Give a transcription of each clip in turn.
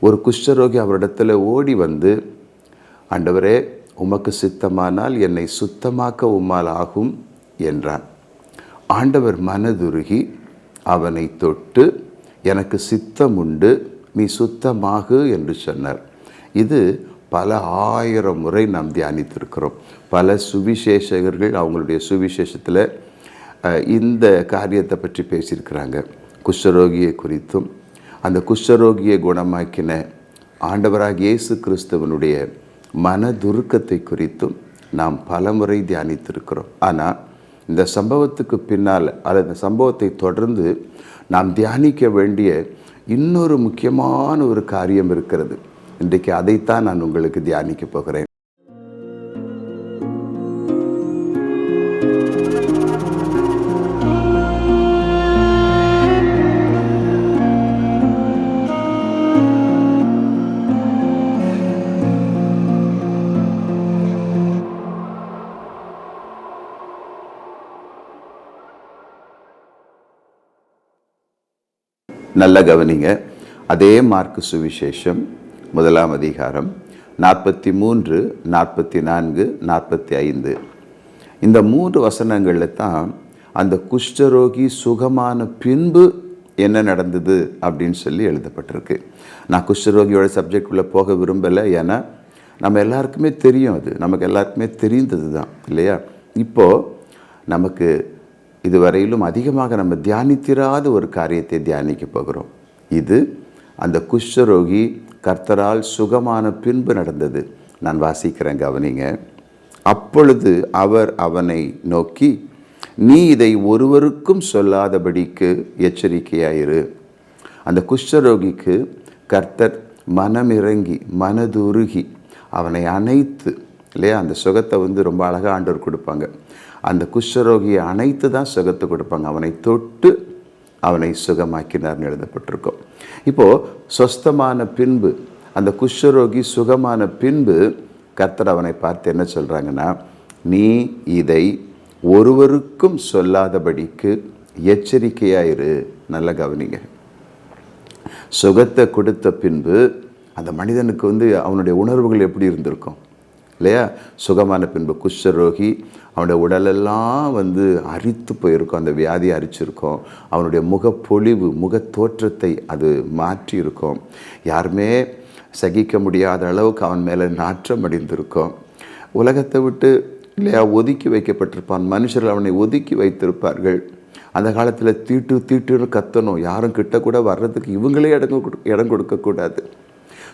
ஒரு குஷ்டரோகி அவரிடத்துல ஓடி வந்து, ஆண்டவரே, உமக்கு சித்தமானால் என்னை சுத்தமாக்க உம்மால் ஆகும் என்றான். ஆண்டவர் மனதுருகி அவனை தொட்டு, எனக்கு சித்தம் உண்டு, நீ சுத்தமாகு என்று சொன்னார். இது பல 1000 முறை நாம் தியானித்திருக்கிறோம். பல சுவிசேஷகர்கள் அவங்களுடைய சுவிசேஷத்தில் இந்த காரியத்தை பற்றி பேசியிருக்கிறாங்க. குஷ்டரோகியை குறித்தும் அந்த குஷ்டரோகியை குணமாக்கின ஆண்டவராக இயேசு கிறிஸ்துவனுடைய மனதுருக்கத்தை குறித்தும் நாம் பலமுறை தியானித்திருக்கிறோம். ஆனால் இந்த சம்பவத்துக்கு பின்னால் அல்லது இந்த சம்பவத்தை தொடர்ந்து நாம் தியானிக்க வேண்டிய இன்னொரு முக்கியமான ஒரு காரியம் இருக்கிறது. இன்றைக்கு அதைத்தான் நான் உங்களுக்கு தியானிக்க போகிறேன். நல்ல கவனிங்க. அதே மார்க்கு சுவிசேஷம் 1ஆம் அதிகாரம் 43, 44, 45 இந்த 3 வசனங்களில் தான் அந்த குஷ்டரோகி சுகமான பின்பு என்ன நடந்தது அப்படின்னு சொல்லி எழுதப்பட்டிருக்கு. நான் குஷ்டரோகியோட சப்ஜெக்டுக்குள்ளே போக விரும்பலை. ஏன்னா நம்ம எல்லாருக்குமே தெரியும், அது நமக்கு எல்லாருக்குமே தெரிந்தது தான் இல்லையா. இப்போது நமக்கு இதுவரையிலும் அதிகமாக நம்ம தியானித்திராத ஒரு காரியத்தை தியானிக்க போகிறோம். இது அந்த குஷ்டரோகி கர்த்தரால் சுகமான பின்பு நடந்தது. நான் வாசிக்கிறேன், கவனிங்க. அப்பொழுது அவர் அவனை நோக்கி, நீ இதை ஒருவருக்கும் சொல்லாதபடிக்கு எச்சரிக்கையாயிரு. அந்த குஷ்டரோகிக்கு கர்த்தர் மனமிறங்கி மனதுருகி அவனை அணைத்து, இல்லையா, அந்த சுகத்தை ரொம்ப அழகாக ஆண்டவர் கொடுப்பாங்க. அந்த குஷ்டரோகியை அணைத்து தான் சுகத்தை கொடுப்பாங்க. அவனை தொட்டு அவனை சுகமாக்கினார்னு எழுதப்பட்டிருக்கோம். இப்போது சொஸ்தமான பின்பு, அந்த குஷ்டரோகி சுகமான பின்பு கர்த்தர் அவனை பார்த்து என்ன சொல்கிறாங்கன்னா, நீ இதை ஒருவருக்கும் சொல்லாதபடிக்கு எச்சரிக்கையாயிரு. நல்ல கவனிங்க. சுகத்தை கொடுத்த பின்பு அந்த மனிதனுக்கு அவனுடைய உணர்வுகள் எப்படி இருந்திருக்கும் இல்லையா. சுகமான பின்பு குஷ்டரோகி அவனுடைய உடலெல்லாம் அரித்து போயிருக்கும், அந்த வியாதி அரிச்சிருக்கும். அவனுடைய முகப்பொழிவு, முக தோற்றத்தை அது மாற்றி இருக்கும். யாருமே சகிக்க முடியாத அளவுக்கு அவன் மேலே நாற்றம் அடைந்திருக்கும். உலகத்தை விட்டு இல்லையா ஒதுக்கி வைக்கப்பட்டிருப்பான். மனுஷர்கள் அவனை ஒதுக்கி வைத்திருப்பார்கள். அந்த காலத்தில் தீட்டுன்னு கத்தணும், யாரும் கிட்ட கூட வர்றதுக்கு இவங்களே இடம் கொடுக்கக்கூடாது.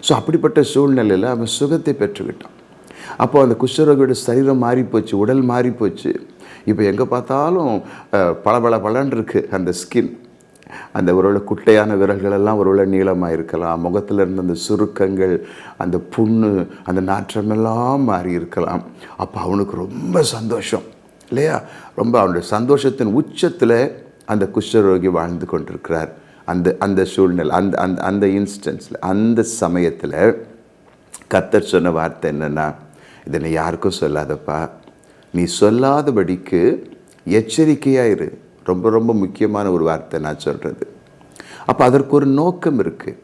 ஸோ அப்படிப்பட்ட சூழ்நிலையில் அவன் சுகத்தை பெற்றுக்கிட்டான். அப்போ அந்த குஷ்டரோகியோட சரீரம் மாறிப்போச்சு, உடல் மாறிப்போச்சு. இப்போ எங்கே பார்த்தாலும் பளபளன்னு இருக்குது அந்த ஸ்கின். அந்த ஒருவேளை குட்டையான விரல்களெல்லாம் ஒருவேளை நீளமாக இருக்கலாம். முகத்தில் இருந்த அந்த சுருக்கங்கள், அந்த புண்ணு, அந்த நாற்றமெல்லாம் மாறி இருக்கலாம். அப்போ அவனுக்கு ரொம்ப சந்தோஷம் இல்லையா. ரொம்ப அவனுடைய சந்தோஷத்தின் உச்சத்தில் அந்த குஷ்டரோகி வாழ்ந்து கொண்டிருக்கிறார். அந்த சூழ்நிலை, அந்த இன்ஸ்டன்ஸில், அந்த சமயத்தில் கர்த்தர் சொன்ன வார்த்தை என்னென்னா, இதை நீ யாருக்கும் சொல்லாதப்பா, நீ சொல்லாதபடிக்கு எச்சரிக்கையாயிரு. ரொம்ப ரொம்ப முக்கியமான ஒரு வார்த்தை நான் சொல்கிறது. அப்போ அதற்கு ஒரு நோக்கம் இருக்குது.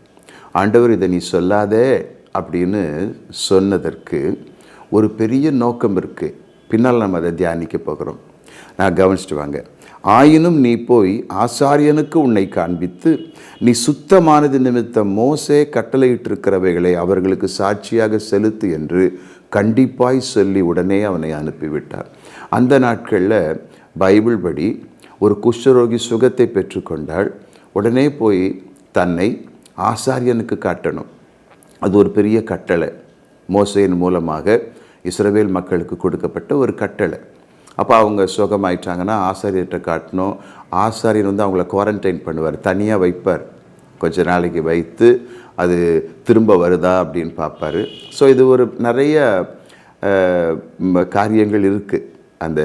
ஆண்டவர் இதை நீ சொல்லாதே அப்படின்னு சொன்னதற்கு ஒரு பெரிய நோக்கம் இருக்குது. பின்னால் நம்ம அதை தியானிக்க போகிறோம். நான் கவனிச்சுட்டு வாங்க. ஆயினும் நீ போய் ஆசாரியனுக்கு உன்னை காண்பித்து, நீ சுத்தமானது நிமித்தம் மோசே கட்டளையிட்டிருக்கிறவைகளை அவர்களுக்கு சாட்சியாக செலுத்து என்று கண்டிப்பாய் சொல்லி உடனே அவனை அனுப்பிவிட்டார். அந்த நாட்களில் பைபிள் படி ஒரு குஷ்டரோகி சுகத்தை பெற்றுக்கொண்டால் உடனே போய் தன்னை ஆசாரியனுக்கு காட்டணும். அது ஒரு பெரிய கட்டளை. மோசேயின் மூலமாக இஸ்ரவேல் மக்களுக்கு கொடுக்கப்பட்ட ஒரு கட்டளை. அப்போ அவங்க சுகமாயிட்டாங்கன்னா ஆசாரியர்கிட்ட காட்டணும். ஆசாரியன் அவங்கள குவாரண்டைன் பண்ணுவார், தனியாக வைப்பார். கொஞ்ச நாளைக்கு வைத்து அது திரும்ப வருதா அப்படின்னு பார்ப்பார். ஸோ இது ஒரு நிறைய காரியங்கள் இருக்குது. அந்த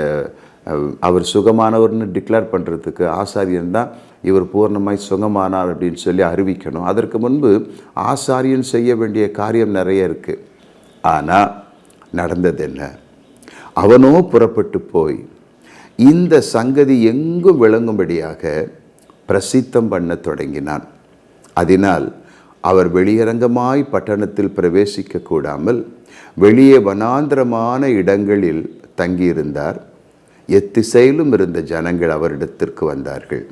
அவர் சுகமானவர்னு டிக்ளேர் பண்ணுறதுக்கு ஆசாரியன் தான் இவர் பூர்ணமாய் சுகமானார் அப்படின்னு சொல்லி அறிவிக்கணும். அதற்கு முன்பு ஆசாரியன் செய்ய வேண்டிய காரியம் நிறைய இருக்குது. ஆனால் நடந்தது என்ன? அவனோ புறப்பட்டு போய் இந்த சங்கதி எங்கும் விளங்கும்படியாக பிரசித்தம் பண்ண தொடங்கினான். அதனால் அவர் வெளியரங்கமாய் பட்டணத்தில் பிரவேசிக்க கூடாமல் வெளியே வனாந்திரமான இடங்களில் தங்கியிருந்தார். எத்திசையிலும் இருந்த ஜனங்கள் அவரிடத்திற்கு வந்தார்கள்.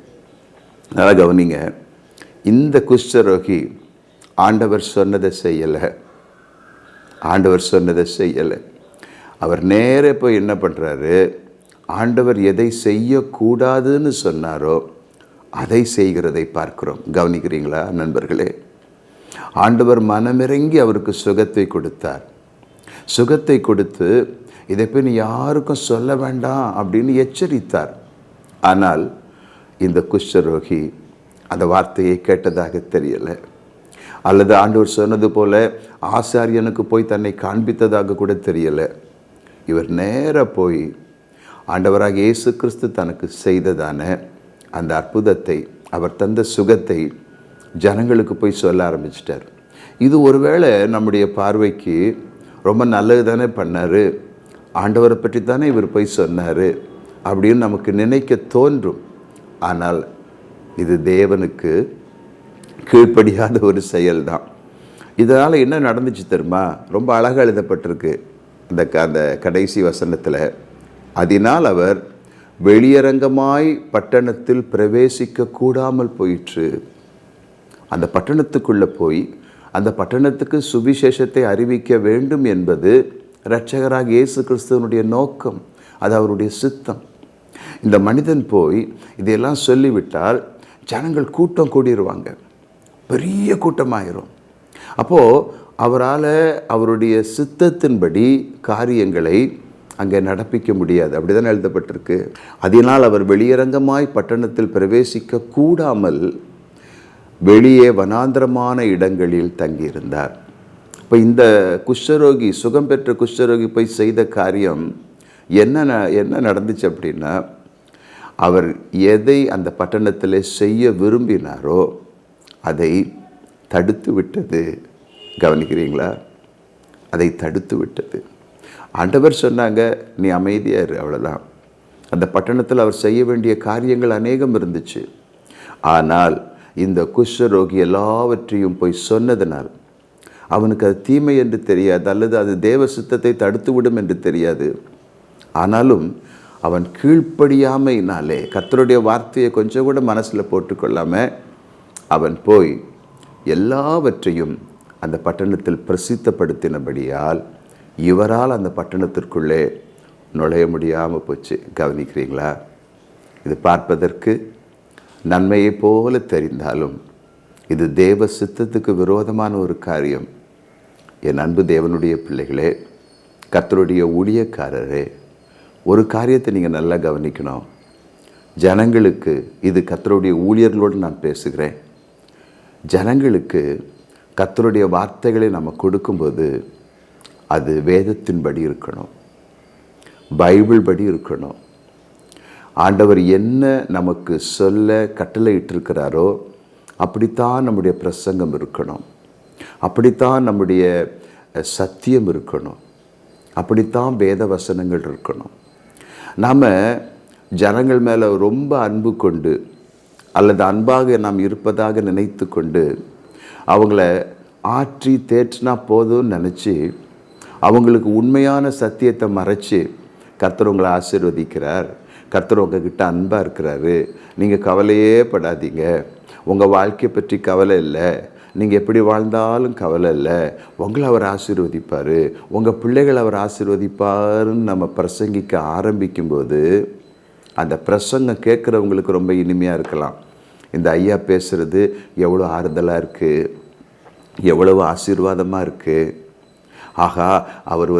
நல்லா கவனிங்க, இந்த குஷ்டரோகி ஆண்டவர் சொன்னதை செய்யலை. அவர் நேரே போய் என்ன பண்ணுறாரு, ஆண்டவர் எதை செய்யக்கூடாதுன்னு சொன்னாரோ அதை செய்கிறதை பார்க்கிறோம். கவனிக்கிறீங்களா நண்பர்களே? ஆண்டவர் மனமிறங்கி அவருக்கு சுகத்தை கொடுத்தார். சுகத்தை கொடுத்து இதை போய் நீ யாருக்கும் சொல்ல வேண்டாம் அப்படின்னு எச்சரித்தார். ஆனால் இந்த குஷ்டரோகி அந்த வார்த்தையை கேட்டதாக தெரியலை. அல்லது ஆண்டவர் சொன்னது போல ஆசாரியனுக்கு போய் தன்னை காண்பித்ததாக கூட தெரியலை. இவர் நேராக போய் ஆண்டவராக இயேசு கிறிஸ்து தனக்கு செய்ததான அந்த அற்புதத்தை, அவர் தந்த சுகத்தை ஜனங்களுக்கு போய் சொல்ல ஆரம்பிச்சிட்டார். இது ஒருவேளை நம்முடைய பார்வைக்கு ரொம்ப நல்லது தானே பண்ணார், ஆண்டவரை பற்றி தானே இவர் போய் சொன்னார் அப்படின்னு நமக்கு நினைக்க தோன்றும். ஆனால் இது தேவனுக்கு கீழ்ப்படியாத ஒரு செயல்தான். இதனால் என்ன நடந்துச்சு தெரியுமா? ரொம்ப அழகாக எழுதப்பட்டிருக்கு அந்த கடைசி வசனத்தில். அதனால் அவர் வெளியரங்கமாய் பட்டணத்தில் பிரவேசிக்க கூடாமல் போயிற்று. அந்த பட்டணத்துக்குள்ளே போய் அந்த பட்டணத்துக்கு சுவிசேஷத்தை அறிவிக்க வேண்டும் என்பது இரட்சகராக இயேசு கிறிஸ்துவனுடைய நோக்கம், அது அவருடைய சித்தம். இந்த மனிதன் போய் இதையெல்லாம் சொல்லிவிட்டால் ஜனங்கள் கூட்டம் கூடிடுவாங்க, பெரிய கூட்டமாயிரும். அப்போது அவரால் அவருடைய சித்தத்தின்படி காரியங்களை அங்கே நடப்பிக்க முடியாது. அப்படி தானே எழுதப்பட்டிருக்கு. அதனால் அவர் வெளியரங்கமாய் பட்டணத்தில் பிரவேசிக்க கூடாமல் வெளியே வனாந்திரமான இடங்களில் தங்கியிருந்தார். இப்போ இந்த குஷ்டரோகி, சுகம் பெற்ற குஷ்டரோகி போய் செய்த காரியம் என்ன நடந்துச்சு அப்படின்னா, அவர் எதை அந்த பட்டணத்தில் செய்ய விரும்பினாரோ அதை தடுத்து விட்டது. கவனிக்கிறீங்களா? அதை தடுத்து விட்டது. ஆண்டவர் சொன்னாங்க, நீ அமைதியாக இரு, அவ்வளோதான். அந்த பட்டணத்தில் அவர் செய்ய வேண்டிய காரியங்கள் அநேகம் இருந்துச்சு. ஆனால் இந்த குஷ்டரோகி எல்லாவற்றையும் போய் சொன்னதனால் அவனுக்கு அது தீமை என்று தெரியாது, அல்லது அது தேவ சித்தத்தை தடுத்து விடும் என்று தெரியாது. ஆனாலும் அவன் கீழ்ப்படியாமையினாலே, கர்த்தருடைய வார்த்தையை கொஞ்சம் கூட மனசில் போட்டுக்கொள்ளாமல் அவன் போய் எல்லாவற்றையும் அந்த பட்டணத்தில் பிரசித்தப்படுத்தினபடியால் இவரால் அந்த பட்டணத்திற்குள்ளே நுழைய முடியாமல் போச்சு. கவனிக்கிறீங்களா? இது பார்ப்பதற்கு நன்மையை போல தெரிந்தாலும் இது தேவ சித்தத்துக்கு விரோதமான ஒரு காரியம். என் அன்பு தேவனுடைய பிள்ளைகளே, கர்த்தருடைய ஊழியக்காரரே, ஒரு காரியத்தை நீங்கள் நல்லா கவனிக்கணும். ஜனங்களுக்கு, இது கர்த்தருடைய ஊழியர்களோடு நான் பேசுகிறேன், ஜனங்களுக்கு கர்த்தருடைய வார்த்தைகளை நம்ம கொடுக்கும்போது அது வேதத்தின்படி இருக்கணும், பைபிள் படி இருக்கணும். ஆண்டவர் என்ன நமக்கு சொல்ல கட்டளை இட்டிருக்கிறாரோ அப்படித்தான் நம்முடைய பிரசங்கம் இருக்கணும், அப்படித்தான் நம்முடைய சத்தியம் இருக்கணும், அப்படித்தான் வேத வசனங்கள் இருக்கணும். நாம் ஜனங்கள் மேலே ரொம்ப அன்பு கொண்டு அல்லது அன்பாக நாம் இருப்பதாக நினைத்து கொண்டு அவங்கள ஆற்றி தேற்றினா போதும்னு நினச்சி அவங்களுக்கு உண்மையான சத்தியத்தை மறைச்சி கர்த்தர் உங்களை ஆசீர்வதிக்கிறார், கர்த்தர் உங்ககிட்ட அன்பாக இருக்கிறாரு, நீங்கள் கவலையே படாதீங்க, உங்கள் வாழ்க்கையை பற்றி கவலை இல்லை, நீங்கள் எப்படி வாழ்ந்தாலும் கவலை இல்லை, உங்களை அவர் ஆசீர்வதிப்பார், உங்கள் பிள்ளைகள் அவர் ஆசீர்வதிப்பாருன்னு நம்ம பிரசங்கிக்க ஆரம்பிக்கும்போது அந்த பிரசங்கம் கேட்குறவங்களுக்கு ரொம்ப இனிமையாக இருக்கலாம். இந்த ஐயா பேசுகிறது எவ்வளோ ஆறுதலாக இருக்குது, எவ்வளவு ஆசீர்வாதமாக இருக்குது, ஆகா அவர்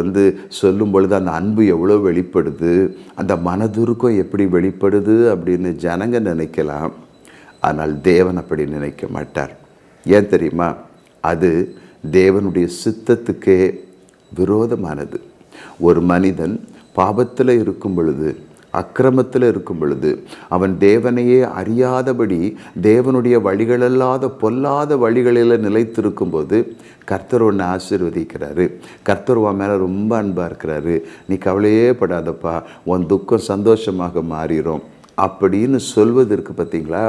சொல்லும் பொழுது அந்த அன்பு எவ்வளோ வெளிப்படுது, அந்த மனதுருக்கம் எப்படி வெளிப்படுது அப்படின்னு ஜனங்க நினைக்கலாம். ஆனால் தேவன் அப்படி நினைக்க மாட்டார். ஏன் தெரியுமா? அது தேவனுடைய சித்தத்துக்கே விரோதமானது. ஒரு மனிதன் பாவத்தில் இருக்கும் பொழுது, அக்கிரமத்தில் இருக்கும் பொழுது, அவன் தேவனையே அறியாதபடி தேவனுடைய வழிகளல்லாத பொல்லாத வழிகளில் நிலைத்திருக்கும்போது கர்த்தர் ஒன்று ஆசீர்வதிக்கிறாரு, கர்த்தர் உன் மேலே ரொம்ப அன்பாக இருக்கிறாரு, நீ கவலையே படாதப்பா, உன் துக்கம் சந்தோஷமாக மாறிடும் அப்படின்னு சொல்வதற்கு பார்த்தீங்களா,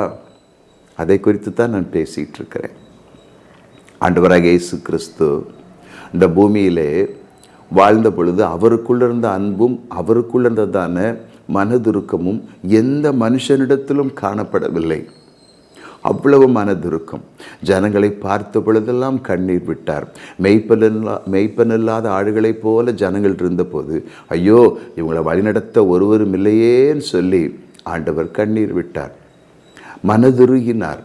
அதை குறித்து தான் நான் பேசிகிட்டு இருக்கிறேன். ஆண்டவராக இயேசு கிறிஸ்து இந்த பூமியிலே வாழ்ந்த பொழுது அவருக்குள்ள இருந்த அன்பும் அவருக்குள்ள இருந்ததான மனதுருக்கமும் எந்த மனுஷனிடத்திலும் காணப்படவில்லை. அவ்வளவு மனதுருக்கம். ஜனங்களை பார்த்த பொழுதெல்லாம் கண்ணீர் விட்டார். மெய்ப்பனில்லாத ஆடுகளைப் போல ஜனங்கள் இருந்தபோது, ஐயோ இவங்களை வழிநடத்த ஒருவரும் இல்லையேன்னு சொல்லி ஆண்டவர் கண்ணீர் விட்டார், மனதுருகினார்.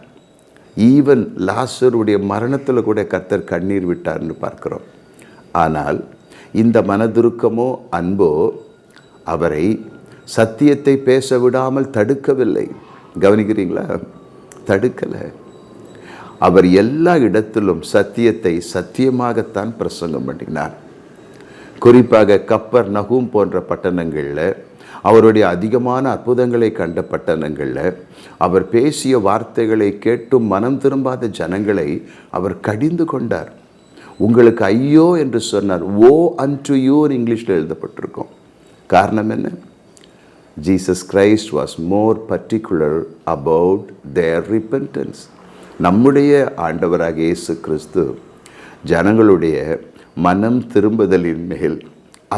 ஈவன் லாசருடைய மரணத்தில் கூட கர்த்தர் கண்ணீர் விட்டார்னு பார்க்கிறோம். ஆனால் இந்த மனதுருக்கமோ அன்போ அவரை சத்தியத்தை பேச விடாமல் தடுக்கவில்லை. கவனிக்கிறீங்களா? தடுக்கலை. அவர் எல்லா இடத்திலும் சத்தியத்தை சத்தியமாகத்தான் பிரசங்கம் பண்ணினார். குறிப்பாக கப்பர் நகூம் போன்ற பட்டணங்களில், அவருடைய அதிகமான அற்புதங்களை கண்ட பட்டணங்களில் அவர் பேசிய வார்த்தைகளை கேட்டும் மனம் திரும்பாத ஜனங்களை அவர் கடிந்து கொண்டார். உங்களுக்கு ஐயோ என்று சொன்னார். ஓ அன்டு யூ இங்கிலீஷில் எழுதப்பட்டிருக்கும். காரணம் என்ன? Jesus Christ was more particular about their repentance. நம்முடைய ஆண்டவராக இயேசு கிறிஸ்து ஜனங்களுடைய மனம் திரும்புதலின் மேல்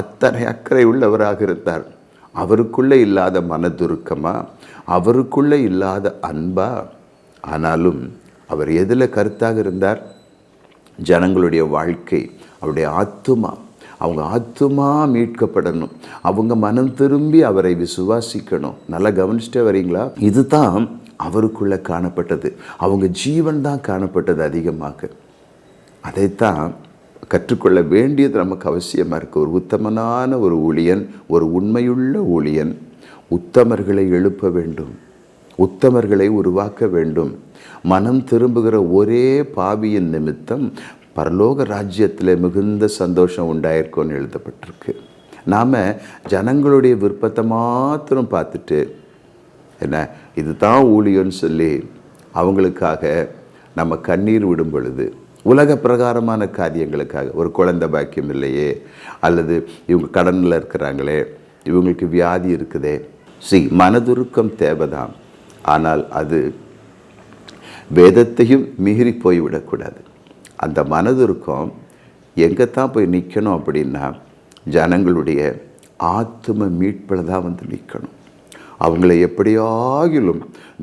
அத்தனை அக்கறை உள்ளவராக இருந்தார். அவருக்குள்ளே இல்லாத மனதுருக்கமா, அவருக்குள்ளே இல்லாத அன்பா? ஆனாலும் அவர் எதில் கருத்தாக இருந்தார்? ஜனங்களுடைய வாழ்க்கை, அவருடைய ஆத்துமா, அவங்க ஆத்துமா மீட்கப்படணும், அவங்க மனம் திரும்பி அவரை விசுவாசிக்கணும். நல்லா கவனிச்சுட்டே வரீங்களா? இதுதான் அவருக்குள்ளே காணப்பட்டது. அவங்க ஜீவன் தான் காணப்பட்டது அதிகமாக. அதைத்தான் கற்றுக்கொள்ள வேண்டியது நமக்கு அவசியமாக இருக்குது. ஒரு உத்தமனான ஒரு ஊழியன், ஒரு உண்மையுள்ள ஊழியன் உத்தமர்களை எழுப்ப வேண்டும், உத்தமர்களை உருவாக்க வேண்டும். மனம் திரும்புகிற ஒரே பாவியின் நிமித்தம் பரலோக ராஜ்யத்தில் மிகுந்த சந்தோஷம் உண்டாயிருக்கும்னு எழுதப்பட்டிருக்கு. நாம் ஜனங்களுடைய விருப்பத்தை மாத்திரம் பார்த்துட்டு என்ன இதுதான் ஊழியன்னு சொல்லி அவங்களுக்காக நம்ம கண்ணீர் விடும் பொழுது, உலக பிரகாரமான காரியங்களுக்காக, ஒரு குழந்தை பாக்கியம் இல்லையே, அல்லது இவங்க கடனில் இருக்கிறாங்களே, இவங்களுக்கு வியாதி இருக்குதே, மனதுருக்கம் தேவைதான். ஆனால் அது வேதத்தையும் மீறி போய்விடக்கூடாது. அந்த மனதுருக்கம் எங்கே தான் போய் நிற்கணும் அப்படின்னா, ஜனங்களுடைய ஆத்தும மீட்பில் தான் வந்து நிற்கணும். அவங்களை எப்படியாகிலும்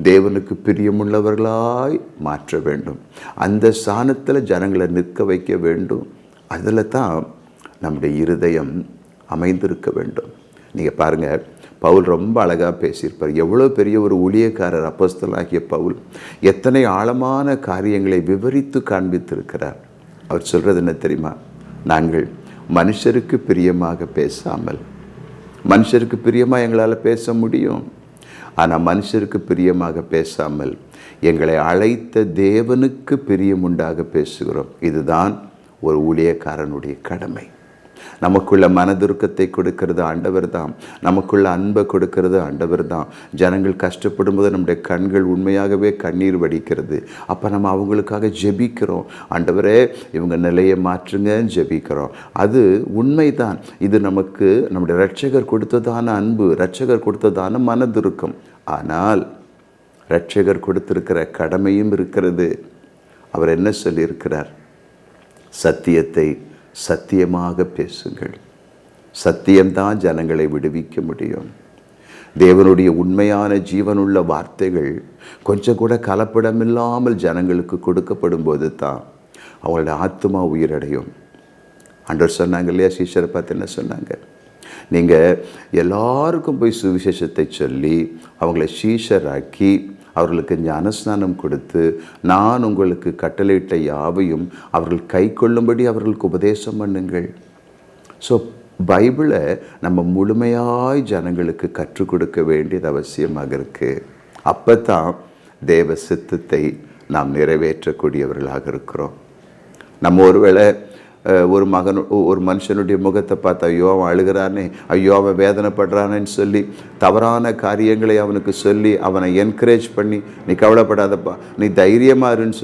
தேவனுக்கு பிரியமுள்ளவர்களாய் மாற்ற வேண்டும். அந்த ஸ்தானத்தில் ஜனங்களை நிற்க வைக்க வேண்டும். அதில் தான் நம்முடைய இருதயம் அமைந்திருக்க வேண்டும். நீங்கள் பாருங்கள், பவுல் ரொம்ப அழகாக பேசியிருப்பார். எவ்வளோ பெரிய ஒரு ஊழியக்காரர் அப்போஸ்தலனாகிய பவுல் எத்தனை ஆழமான காரியங்களை விவரித்து காண்பித்திருக்கிறார். அவர் சொல்கிறது என்ன தெரியுமா? நாங்கள் மனுஷருக்கு பிரியமாக பேசாமல், மனுஷருக்கு பிரியமாக எங்களால் பேச முடியும், ஆனால் மனுஷருக்கு பிரியமாக பேசாமல் எங்களை அழைத்த தேவனுக்கு பிரியமுண்டாக பேசுகிறோம். இதுதான் ஒரு ஊழியக்காரனுடைய கடமை. நமக்குள்ள மனதுருக்கத்தை கொடுக்கிறது ஆண்டவர் தான். நமக்குள்ள அன்பை கொடுக்கிறது ஆண்டவர் தான். ஜனங்கள் கஷ்டப்படும் போது நம்முடைய கண்கள் உண்மையாகவே கண்ணீர் வடிக்கிறது. அப்போ நம்ம அவங்களுக்காக ஜெபிக்கிறோம். ஆண்டவரே இவங்க நிலையை மாற்றுங்கன்னு ஜெபிக்கிறோம். அது உண்மைதான். இது நமக்கு நம்முடைய இரட்சகர் கொடுத்ததான அன்பு, இரட்சகர் கொடுத்ததான மனதுருக்கம். ஆனால் இரட்சகர் கொடுத்திருக்கிற கடமையும் இருக்கிறது. அவர் என்ன சொல்லியிருக்கிறார்? சத்தியத்தை சத்தியமாக பேசுங்கள். சத்தியம்தான் ஜனங்களை விடுவிக்க முடியும். தேவனுடைய உண்மையான ஜீவனுள்ள வார்த்தைகள் கொஞ்சம் கூட கலப்படமில்லாமல் ஜனங்களுக்கு கொடுக்கப்படும் போது தான் அவங்களோட ஆத்மா உயிரடையும். ஆண்டவர் சொன்னாங்க இல்லையா, சீஷரை பார்த்து என்ன சொன்னாங்க? நீங்கள் எல்லாருக்கும் போய் சுவிசேஷத்தை சொல்லி அவங்கள சீஷராக்கி அவர்களுக்கு ஞானஸ்நானம் கொடுத்து நான் உங்களுக்கு கட்டளையிட்ட யாவையும் அவர்கள் கை கொள்ளும்படி அவர்களுக்கு உபதேசம் பண்ணுங்கள். ஸோ பைபிளை நம்ம முழுமையாய் ஜனங்களுக்கு கற்றுக் கொடுக்க வேண்டியது அவசியமாக இருக்குது. அப்போ தான் தேவ சித்தத்தை நாம் நிறைவேற்றக்கூடியவர்களாக இருக்கிறோம். நம்ம ஒருவேளை ஒரு மனுஷனுடைய முகத்தை பார்த்து ஐயோ அவன் அழுகிறானே, ஐயோ அவன் வேதனைப்படுறானேன்னு சொல்லி தவறான காரியங்களை அவனுக்கு சொல்லி அவனை என்கரேஜ் பண்ணி நீ கவலைப்படாதப்பா, நீ தைரியமாருன்னு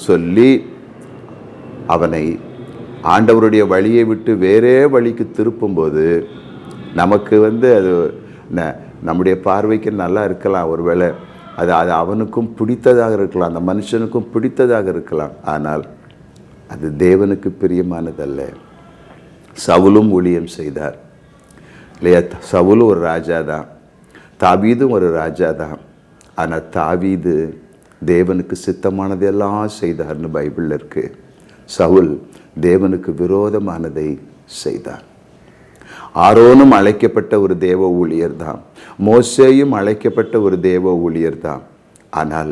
சொல்லி அவனை ஆண்டவருடைய வழியை விட்டு வேறே வழிக்கு திருப்பும்போது நமக்கு அது நம்முடைய பார்வைக்கு நல்லா இருக்கலாம். ஒருவேளை அது அவனுக்கும் பிடித்ததாக இருக்கலாம், அந்த மனுஷனுக்கும் பிடித்ததாக இருக்கலாம். ஆனால் அது தேவனுக்கு பிரியமானதல்ல. சவுலும் ஊழியம் செய்தார் இல்லையா? சவுலும் ஒரு ராஜா தான், தாவீதும் ஒரு ராஜா தான். ஆனால் தாவீது தேவனுக்கு சித்தமானதெல்லாம் செய்தார்னு பைபிளில் இருக்கு. சவுல் தேவனுக்கு விரோதமானதை செய்தார். ஆரோனும் அழைக்கப்பட்ட ஒரு தேவ ஊழியர் தான், மோசேயும் அழைக்கப்பட்ட ஒரு தேவ ஊழியர் தான். ஆனால்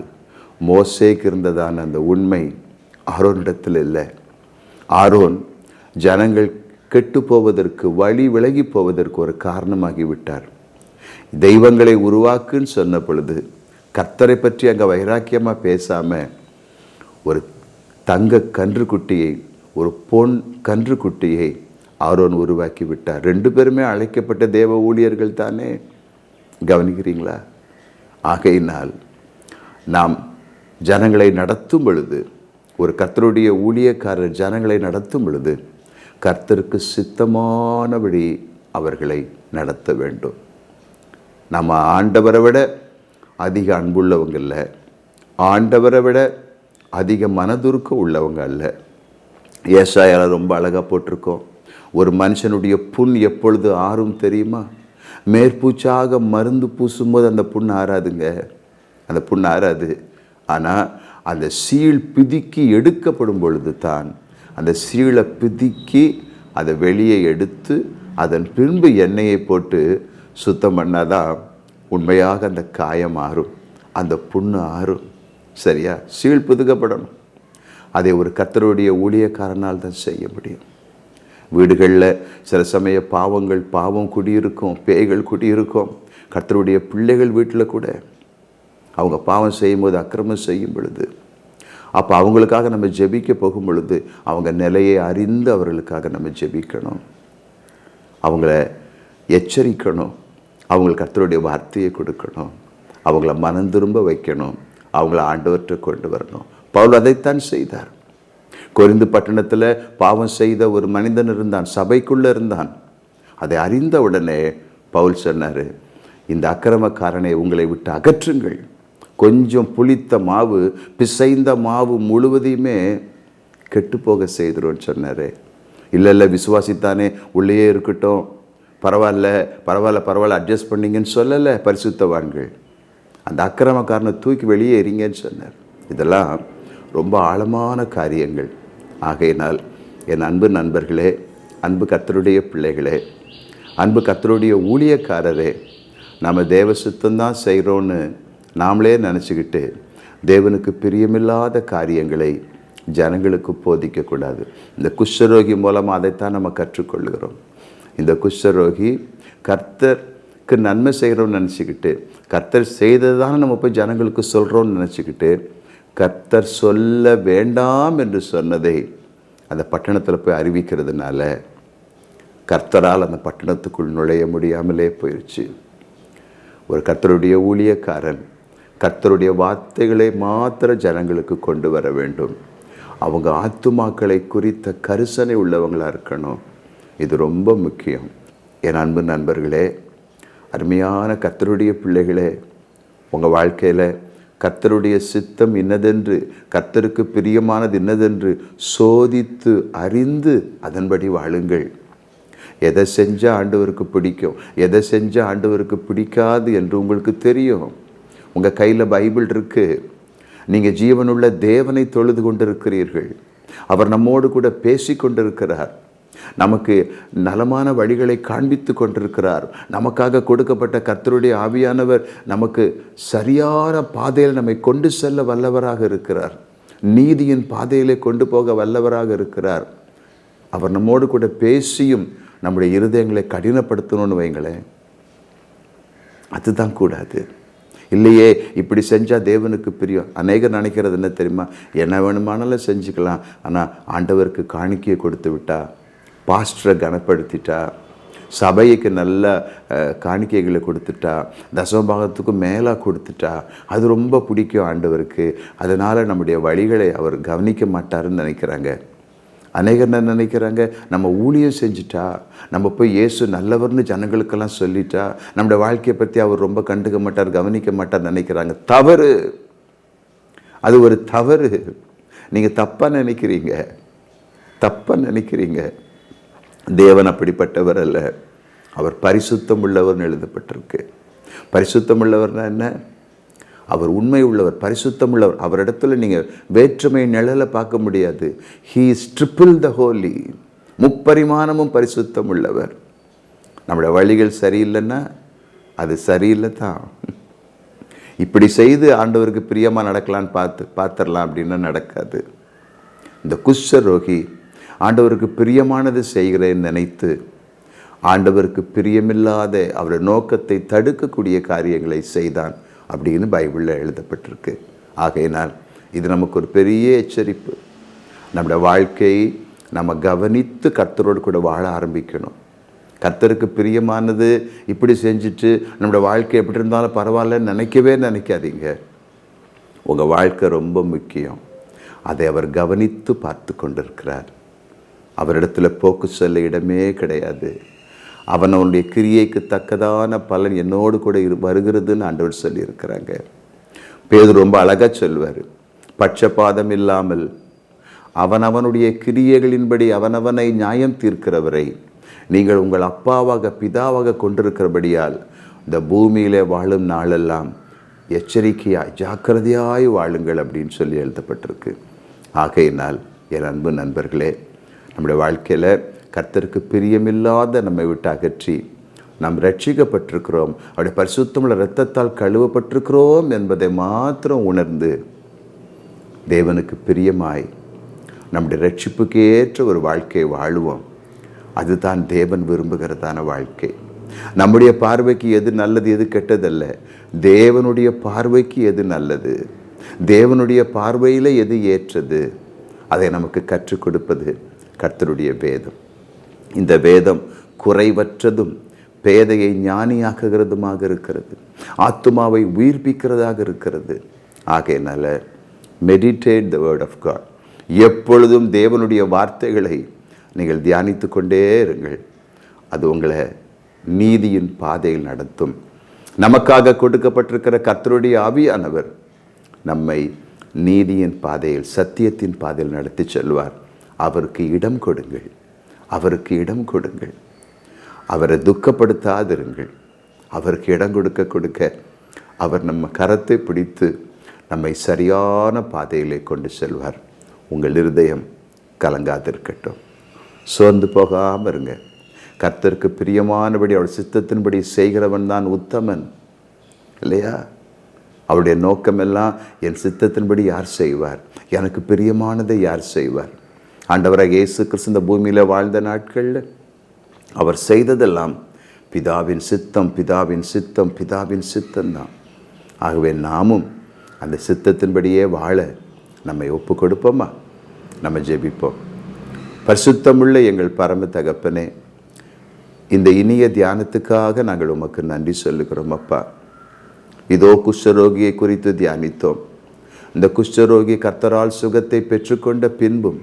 மோசேக்கு இருந்ததான அந்த உண்மை ஆரோனிடத்தில் இல்லை. ஆரோன் ஜனங்கள் கெட்டு போவதற்கு, வழி விலகி போவதற்கு ஒரு காரணமாகி விட்டார். தெய்வங்களை உருவாக்குன்னு சொன்ன பொழுது கர்த்தரை பற்றி அங்கே வைராக்கியமாக பேசாமல் ஒரு தங்க கன்றுக்குட்டியை, ஒரு பொன் கன்றுக்குட்டியை ஆரோன் உருவாக்கி விட்டார். 2 பேருமே அழைக்கப்பட்ட தேவ ஊழியர்கள் தானே, கவனிக்கிறீங்களா? ஆகையினால் நாம் ஜனங்களை நடத்தும் பொழுது, ஒரு கர்த்தருடைய ஊழியக்காரர் ஜனங்களை நடத்தும் பொழுது கர்த்தருக்கு சித்தமானபடி அவர்களை நடத்த வேண்டும். நம்ம ஆண்டவரை விட அதிக அன்புள்ளவங்க இல்லை, ஆண்டவரை விட அதிக மனதுருக்கம் உள்ளவங்க அல்ல. ஏசாயால ரொம்ப அழகாக போட்டிருக்கோம், ஒரு மனுஷனுடைய புண் எப்பொழுது ஆறும் தெரியுமா? மேற்பூச்சாக மருந்து பூசும்போது அந்த புண் ஆறாதுங்க, அந்த புண் ஆறாது. ஆனால் அந்த சீழ் பிதுக்கி எடுக்கப்படும் பொழுது தான், அந்த சீழை பிதுக்கி அதை வெளியே எடுத்து அதன் பின்பு எண்ணெயை போட்டு சுத்தம் பண்ணாதான் உண்மையாக அந்த காயம் ஆறும், அந்த புண்ணு ஆறும். சரியா? சீழ் பிதுக்கப்படணும். அதை ஒரு கர்த்தருடைய ஊழியக்காரனால் தான் செய்ய முடியும். வீடுகளில் சில சமய பாவம் குடியிருக்கும், பேய்கள் குடியிருக்கும். கர்த்தருடைய பிள்ளைகள் வீட்டில் கூட அவங்க பாவம் செய்யும்போது, அக்கிரமம் செய்யும் பொழுது, அப்போ அவங்களுக்காக நம்ம ஜெபிக்க போகும் பொழுது அவங்க நிலையை அறிந்து அவர்களுக்காக நம்ம ஜெபிக்கணும், அவங்கள எச்சரிக்கணும், அவங்களுக்கு கர்த்தருடைய வார்த்தையை கொடுக்கணும், அவங்கள மனம் திரும்ப வைக்கணும், அவங்கள ஆண்டவர்கிட்ட கொண்டு வரணும். பவுல் அதைத்தான் செய்தார். கொரிந்து பட்டணத்தில் பாவம் செய்த ஒரு மனிதன் இருந்தான், சபைக்குள்ளே இருந்தான். அதை அறிந்த உடனே பவுல் சொன்னார், இந்த அக்கிரமக்காரனை உங்களை விட்டு அகற்றுங்கள். கொஞ்சம் புளித்த மாவு, பிசைந்த மாவு முழுவதையுமே கெட்டுப்போக செய்திரும்னு சொன்னார். இல்லை விசுவாசித்தானே, உள்ளேயே இருக்கட்டும், பரவாயில்ல அட்ஜஸ்ட் பண்ணிங்கன்னு சொல்லலை பரிசுத்தவான்கள். அந்த அக்கிரமக்காரனை தூக்கி வெளியே எறிங்கன்னு சொன்னார். இதெல்லாம் ரொம்ப ஆழமான காரியங்கள். ஆகையினால் என் அன்பு நண்பர்களே, அன்பு கர்த்தருடைய பிள்ளைகளே, அன்பு கர்த்தருடைய ஊழியக்காரரே, நம்ம தேவ சுத்தம்தான் செய்கிறோன்னு நாமளே நினச்சிக்கிட்டு தேவனுக்கு பிரியமில்லாத காரியங்களை ஜனங்களுக்கு போதிக்கக்கூடாது. இந்த குஷ்டரோகி மூலமாக அதைத்தான் நம்ம கற்றுக்கொள்கிறோம். இந்த குஷ்டரோகி கர்த்தருக்கு நன்மை செய்கிறோன்னு நினச்சிக்கிட்டு, கர்த்தர் செய்ததான் நம்ம போய் ஜனங்களுக்கு சொல்கிறோன்னு நினச்சிக்கிட்டு, கர்த்தர் சொல்ல வேண்டாம் என்று சொன்னதை அந்த பட்டணத்தில் போய் அறிவிக்கிறதுனால கர்த்தரால் அந்த பட்டணத்துக்குள் நுழைய முடியாமலே போயிடுச்சு. ஒரு கர்த்தருடைய ஊழியக்காரன் கர்த்தருடைய வார்த்தைகளை மாத்திர ஜனங்களுக்கு கொண்டு வர வேண்டும். அவங்க ஆத்துமாக்களை குறித்த கரிசனை உள்ளவங்களாக இருக்கணும். இது ரொம்ப முக்கியம். என் அன்பு நண்பர்களே, அருமையான கர்த்தருடைய பிள்ளைகளே, உங்கள் வாழ்க்கையில் கர்த்தருடைய சித்தம் இன்னதென்று, கர்த்தருக்கு பிரியமானது இன்னதென்று சோதித்து அறிந்து அதன்படி வாழுங்கள். எதை செஞ்சால் ஆண்டவருக்கு பிடிக்கும், எதை செஞ்சால் ஆண்டவருக்கு பிடிக்காது என்று உங்களுக்கு தெரியும். உங்கள் கையில் பைபிள் இருக்குது. நீங்கள் ஜீவனுள்ள தேவனை தொழுது கொண்டிருக்கிறீர்கள். அவர் நம்மோடு கூட பேசி கொண்டிருக்கிறார். நமக்கு நலமான வழிகளை காண்பித்து கொண்டிருக்கிறார். நமக்காக கொடுக்கப்பட்ட கர்த்தருடைய ஆவியானவர் நமக்கு சரியான பாதையில் நம்மை கொண்டு செல்ல வல்லவராக இருக்கிறார். நீதியின் பாதையிலே கொண்டு போக வல்லவராக இருக்கிறார். அவர் நம்மோடு கூட பேசியும் நம்முடைய இருதயங்களை கடினப்படுத்தணும்னு வைங்களேன், அதுதான் கூடாது. இல்லையே இப்படி செஞ்சால் தேவனுக்கு பிரியம். அநேகர் நினைக்கிறது என்ன தெரியுமா? என்ன வேணுமானாலும் செஞ்சுக்கலாம், ஆனால் ஆண்டவருக்கு காணிக்கையை கொடுத்து விட்டா, பாஸ்டரை கனப்படுத்திட்டா, சபைக்கு நல்ல காணிக்கைகளை கொடுத்துட்டா, தசமபாகத்துக்கு மேலே கொடுத்துட்டா, அது ரொம்ப பிடிக்கும் ஆண்டவருக்கு. அதனால் நம்முடைய வழிகளை அவர் கவனிக்க மாட்டாருன்னு நினைக்கிறாங்க. அநேகர் என்ன நினைக்கிறாங்க? நம்ம ஊழியம் செஞ்சுட்டா, நம்ம போய் இயேசு நல்லவர்னு ஜனங்களுக்கெல்லாம் சொல்லிட்டா, நம்முடைய வாழ்க்கையை பற்றி அவர் ரொம்ப கண்டுக்க மாட்டார், கவனிக்க மாட்டார் நினைக்கிறாங்க. தவறு. அது ஒரு தவறு. நீங்கள் தப்பாக நினைக்கிறீங்க. தப்பா நினைக்கிறீங்க. தேவன் அப்படிப்பட்டவர் அல்ல. அவர் பரிசுத்தம் உள்ளவர்னு எழுதப்பட்டிருக்கு. பரிசுத்தம் உள்ளவர்னா என்ன? அவர் உண்மை உள்ளவர், பரிசுத்தம் உள்ளவர். அவரிடத்துல நீங்கள் வேற்றுமை நிழலை பார்க்க முடியாது. He is triple the holy. முப்பரிமாணமும் பரிசுத்தம் உள்ளவர். நம்முடைய வழிகள் சரியில்லைன்னா அது சரியில்லை தான். இப்படி செய்து ஆண்டவருக்கு பிரியமாக நடக்கலான்னு பார்த்துடலாம் அப்படின்னா நடக்காது. இந்த குஷ்டரோகி ஆண்டவருக்கு பிரியமானது செய்கிறேன்னு நினைத்து ஆண்டவருக்கு பிரியமில்லாத அவருடைய நோக்கத்தை தடுக்கக்கூடிய காரியங்களை செய்தான் அப்படின்னு பைபிளில் எழுதப்பட்டிருக்கு. ஆகையினால் இது நமக்கு ஒரு பெரிய எச்சரிப்பு. நம்முடைய வாழ்க்கையை நம்ம கவனித்து கர்த்தரோடு கூட வாழ ஆரம்பிக்கணும். கர்த்தருக்கு பிரியமானது இப்படி செஞ்சுட்டு நம்முடைய வாழ்க்கை எப்படி இருந்தாலும் பரவாயில்லன்னு நினைக்காதீங்க. உங்கள் வாழ்க்கை ரொம்ப முக்கியம். அதை அவர் கவனித்து பார்த்து கொண்டிருக்கிறார். அவரிடத்துல போக்கு சொல்ல இடமே கிடையாது. அவனுடைய கிரியைக்கு தக்கதான பலன் என்னோடு கூட வருகிறதுன்னு ஆண்டவர் சொல்லியிருக்கிறாங்க. பேதுரு ரொம்ப அழகாக சொல்வார், பட்சபாதம் இல்லாமல் அவனவனுடைய கிரியைகளின்படி அவனவனை நியாயம் தீர்க்கிறவரை நீங்கள் உங்கள் அப்பாவாக பிதாவாக கொண்டிருக்கிறபடியால் இந்த பூமியிலே வாழும் நாளெல்லாம் எச்சரிக்கையாய் ஜாக்கிரதையாய் வாழுங்கள் அப்படின்னு சொல்லி எழுதப்பட்டிருக்கு. ஆகையினால் என் அன்பு நண்பர்களே, நம்முடைய வாழ்க்கையில் கர்த்தருக்கு பிரியமில்லாத நம்மை விட்டு அகற்றி நாம் ரட்சிக்கப்பட்டிருக்கிறோம், அவருடைய பரிசுத்தமுள்ள இரத்தத்தால் கழுவப்பட்டிருக்கிறோம் என்பதை மாத்திரம் உணர்ந்து தேவனுக்கு பிரியமாய் நம்முடைய ரட்சிப்புக்கு ஏற்ற ஒரு வாழ்க்கையை வாழுவோம். அதுதான் தேவன் விரும்புகிறதான வாழ்க்கை. நம்முடைய பார்வைக்கு எது நல்லது எது கெட்டதல்ல, தேவனுடைய பார்வைக்கு எது நல்லது, தேவனுடைய பார்வையில் எது ஏற்றது, அதை நமக்கு கற்றுக் கொடுப்பது கர்த்தருடைய வேதம். இந்த வேதம் குறைவற்றதும் பேதையை ஞானியாக்குகிறதுமாக இருக்கிறது, ஆத்துமாவை உயிர்ப்பிக்கிறதாக இருக்கிறது. ஆகையினால meditate the word of God. எப்பொழுதும் தேவனுடைய வார்த்தைகளை நீங்கள் தியானித்து கொண்டே இருங்கள். அது உங்களை நீதியின் பாதையில் நடத்தும். நமக்காக கொடுக்கப்பட்டிருக்கிற கர்த்தருடைய ஆவியானவர் நம்மை நீதியின் பாதையில் சத்தியத்தின் பாதையில் நடத்தி செல்வார். அவருக்கு இடம் கொடுங்கள், அவருக்கு இடம் கொடுங்கள். அவரை துக்கப்படுத்தாதிருங்கள். அவருக்கு இடம் கொடுக்க அவர் நம்ம கரத்தை பிடித்து நம்மை சரியான பாதையிலே கொண்டு செல்வார். உங்கள் இருதயம் கலங்காதிருக்கட்டும், சோர்ந்து போகாமல் இருங்க. கர்த்தருக்கு பிரியமானபடி அவருடைய சித்தத்தின்படி செய்கிறவன் தான் உத்தமன், இல்லையா? அவருடைய நோக்கமெல்லாம் என் சித்தத்தின்படி யார் செய்வார், எனக்கு பிரியமானதை யார் செய்வார். ஆண்டவராக இயேசு கிறிஸ்து இந்த பூமியில் வாழ்ந்த நாட்களில் அவர் செய்ததெல்லாம் பிதாவின் சித்தம், பிதாவின் சித்தம், பிதாவின் சித்தம்தான். ஆகவே நாமும் அந்த சித்தத்தின்படியே வாழ நம்மை ஒப்பு கொடுப்போமா? நம்ம ஜெபிப்போம். பரிசுத்தமுள்ள எங்கள் பரம தகப்பனே, இந்த இனிய தியானத்துக்காக நாங்கள் உமக்கு நன்றி சொல்லுகிறோம் அப்பா. இதோ குஷ்டரோகியை குறித்து தியானித்தோம். இந்த குஷ்டரோகி கர்த்தரால் சுகத்தை பெற்றுக்கொண்ட பின்பும்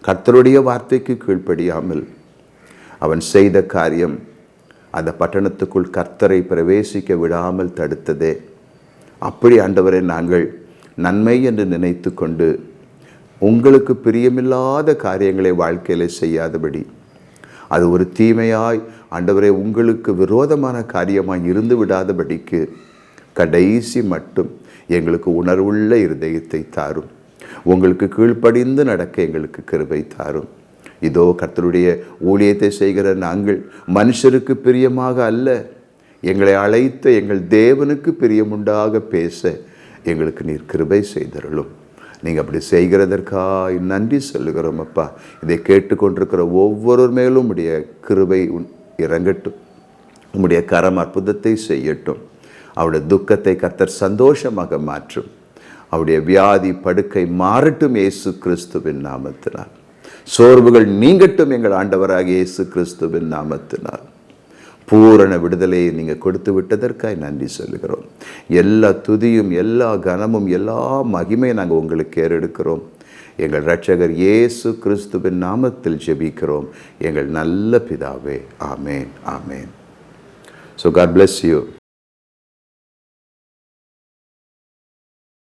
கர்த்தருடைய வார்த்தைக்கு கீழ்ப்படியாமல் அவன் செய்த காரியம் அந்த பட்டணத்துக்குள் கர்த்தரை பிரவேசிக்க விடாமல் தடுத்ததே. அப்படி ஆண்டவரை நாங்கள் நன்மை என்று நினைத்து கொண்டு உங்களுக்கு பிரியமில்லாத காரியங்களை வாழ்க்கையில் செய்யாதபடி, அது ஒரு தீமையாய் ஆண்டவரே உங்களுக்கு விரோதமான காரியமாய் இருந்து விடாதபடிக்கு கடைசி மட்டும் எங்களுக்கு உணர்வுள்ள இருதயத்தை தாரும். உங்களுக்கு கீழ்ப்படிந்து நடக்க எங்களுக்கு கிருபை தாரும். இதோ கர்த்தருடைய ஊழியத்தை செய்கிற நாங்கள் மனுஷருக்கு பிரியமாக அல்ல, எங்களை அழைத்த எங்கள் தேவனுக்கு பிரியமுண்டாக பேச எங்களுக்கு நீர் கிருபை செய்தருளும். நீங்கள் அப்படி செய்கிறதற்காக நன்றி சொல்லுகிறோம் அப்பா. இதை கேட்டுக்கொண்டிருக்கிற ஒவ்வொரு மேலும் உடைய கிருபை இறங்கட்டும். உம்முடைய கரம் அற்புதத்தை செய்யட்டும். அவருடைய துக்கத்தை கர்த்தர் சந்தோஷமாக மாற்றும். அவருடைய வியாதி படுக்கை மாறட்டும் இயேசு கிறிஸ்துவின் நாமத்தினால். சோர்வுகள் நீங்கட்டும் எங்கள் ஆண்டவராக இயேசு கிறிஸ்துவின் நாமத்தினால். பூரண விடுதலையை நீங்கள் கொடுத்து விட்டதற்காக நன்றி சொல்லுகிறோம். எல்லா துதியும் எல்லா கனமும் எல்லா மகிமையும் நாங்கள் உங்களுக்கு ஏறெடுக்கிறோம். எங்கள் இரட்சகர் இயேசு கிறிஸ்துவின் நாமத்தில் ஜெபிக்கிறோம் எங்கள் நல்ல பிதாவே. ஆமேன், ஆமேன். So God bless you.